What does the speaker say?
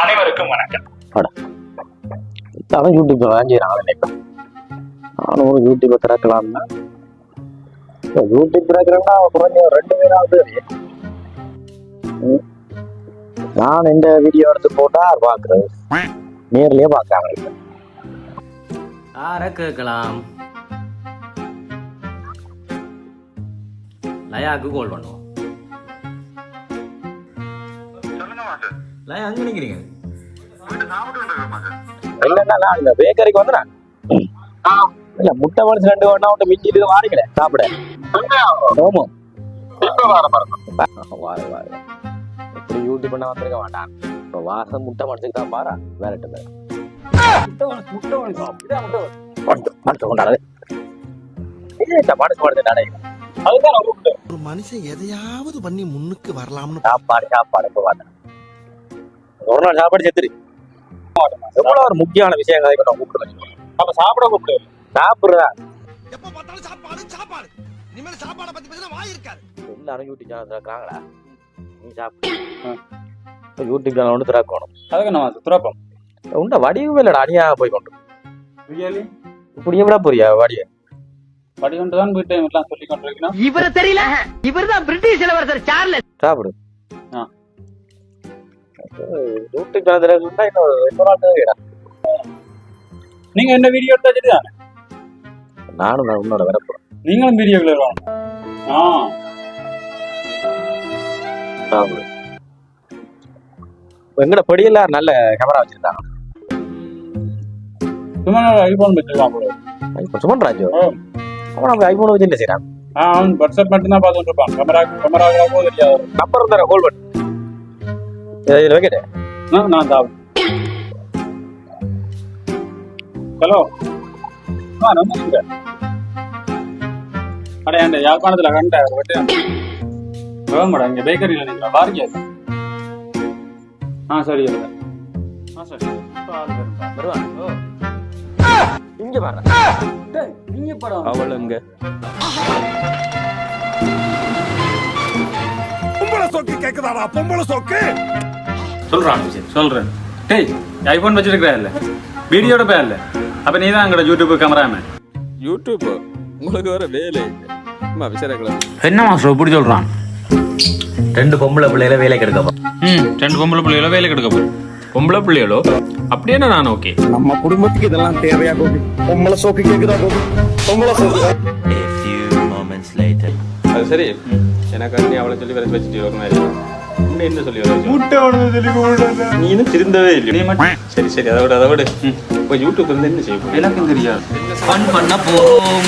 அனைவருக்கும் வணக்கம். யூடியூப் நினைப்பேன். நானும் யூடியூப் திறக்கலாம்னா யூடியூப் திறக்கிறேன்னா குறைஞ்ச 2 பேராவது நான் இந்த வீடியோ எடுத்து போட்டா பாக்குறது நேர்லயே பாக்காங்க. கேட்கலாம். லயாவுக்கு கால் பண்ணுவோம். லயா அங்க நிக்கிறீங்க? இல்லன்னா நான் இந்த பேக்கரிக்கு வந்துறேன். இல்ல முட்டை மனசு 2 ஒண்ணா விட்டு மிஞ்சிட்டு வாரீங்களே சாப்பிட. ஆமா இப்ப வார இப்படி யூடியூப் பண்ண வந்திருக்க மாட்டான். இப்ப வாசம் முட்டை மனசுக்கு தான் பாரா வேறட்டு பேர் ஒரு மனுஷன் எதையாவது பண்ணி முன்னுக்கு வரலாம்னு சாப்பாடு ஒரு நாள் சாப்பாடு செத்துரு. எவ்வளவு ஒரு முக்கியமான விஷயம் கூப்பிடுவேன். அப்ப சாப்பிட கூப்பிடு சாப்பிடுறா. எப்ப பார்த்தாலும் சாப்பாடு இனிமேல் சாப்பாடை பத்தி பேசினா வாய் இருக்காது. எல்லாரும் யூடியூப் சேனல் திறக்கிறாங்களா? நீ சாப்பிடு. யூடியூப் சேனல் ஒன்று திறக்கணும். அதுக்கு நான் திறப்போம். உண்ட வடிவு இல்லடா அடியா போய் கொண்டு இப்படி எவ்வளோ போறியா வடிய வடி கொண்டு தான் போயிட்டு எல்லாம் சொல்லி கொண்டிருக்கணும். இவர தெரியல, இவர்தான் பிரிட்டிஷ் இளவரசர் சார்லஸ். சாப்பிடு. யூடியூப் சேனல் திறக்கணும்னா இன்னொரு ஆள் தேவைடா. நீங்க என்ன வீடியோ எடுத்தா சரிதானே? நானும் நான் உன்னோட வரப்போறேன். நீங்களும் வீடியோக்குள்ள இருக்கணும். எங்கட படியெல்லாம் நல்ல கேமரா வச்சிருக்காங்க. சும்மா ஐபோன் வச்சிருக்கான் போல. ஐபோன் சுமன் ராஜு அவன் நம்ம ஐபோன் வச்சு என்ன செய்யறான்? அவன் வாட்ஸ்அப் மட்டும் தான் பார்த்துட்டு இருப்பான். கேமரா கூட தெரியாது. நம்பர் தர கால் பண்ணு. இதில் வைக்கட்டே நான் தான். ஹலோ நம்ம அடையாண்ட யாழ்ப்பாணத்துல கண்ட மேடம் இங்க பேக்கரியில நிற்கிறா வாரியா? சரி சரி இங்க பாரு. நீங்க படம் அவளுங்க பொம்பளை சோக்கு கேக்குதாடா? பொம்பளை சோக்கு சொல்றேன். டேய் ஐபோன் வச்சிருக்கிறா இல்ல வீடியோட பேர் இல்ல. அப்ப நீ தான் எங்கட யூடியூப் கேமராமேன். யூடியூப் உங்களுக்கு வர வேலை என்ன மாஸ்டர் இப்படி சொல்றான்? 2 பொம்பளை பிள்ளைகளை வேலை கெடுக்கப்போ 2 பொம்பளை பிள்ளைகளோ வேலை கெடுக்கப்போ பொம்பளை பிள்ளைகளோ அப்படி என்ன? நான் ஓகே. நம்ம குடும்பத்துக்கு இதெல்லாம் தேவையா கோபி? பொம்பளை சோக்கு கேக்குதா கோபி? பொம்பளை சோக்கு. அது சரி. எனக்கு நீ அவளை சொல்லி வர வச்சுட்டு ஒரு மாதிரி என்ன சொல்லி நீ இன்னும் திருந்தவே இல்லை. சரி அதை விட இப்போ யூடியூப் இருந்து என்ன செய்யும்? எனக்கும் தெரியாது. பண்ண போறோம்.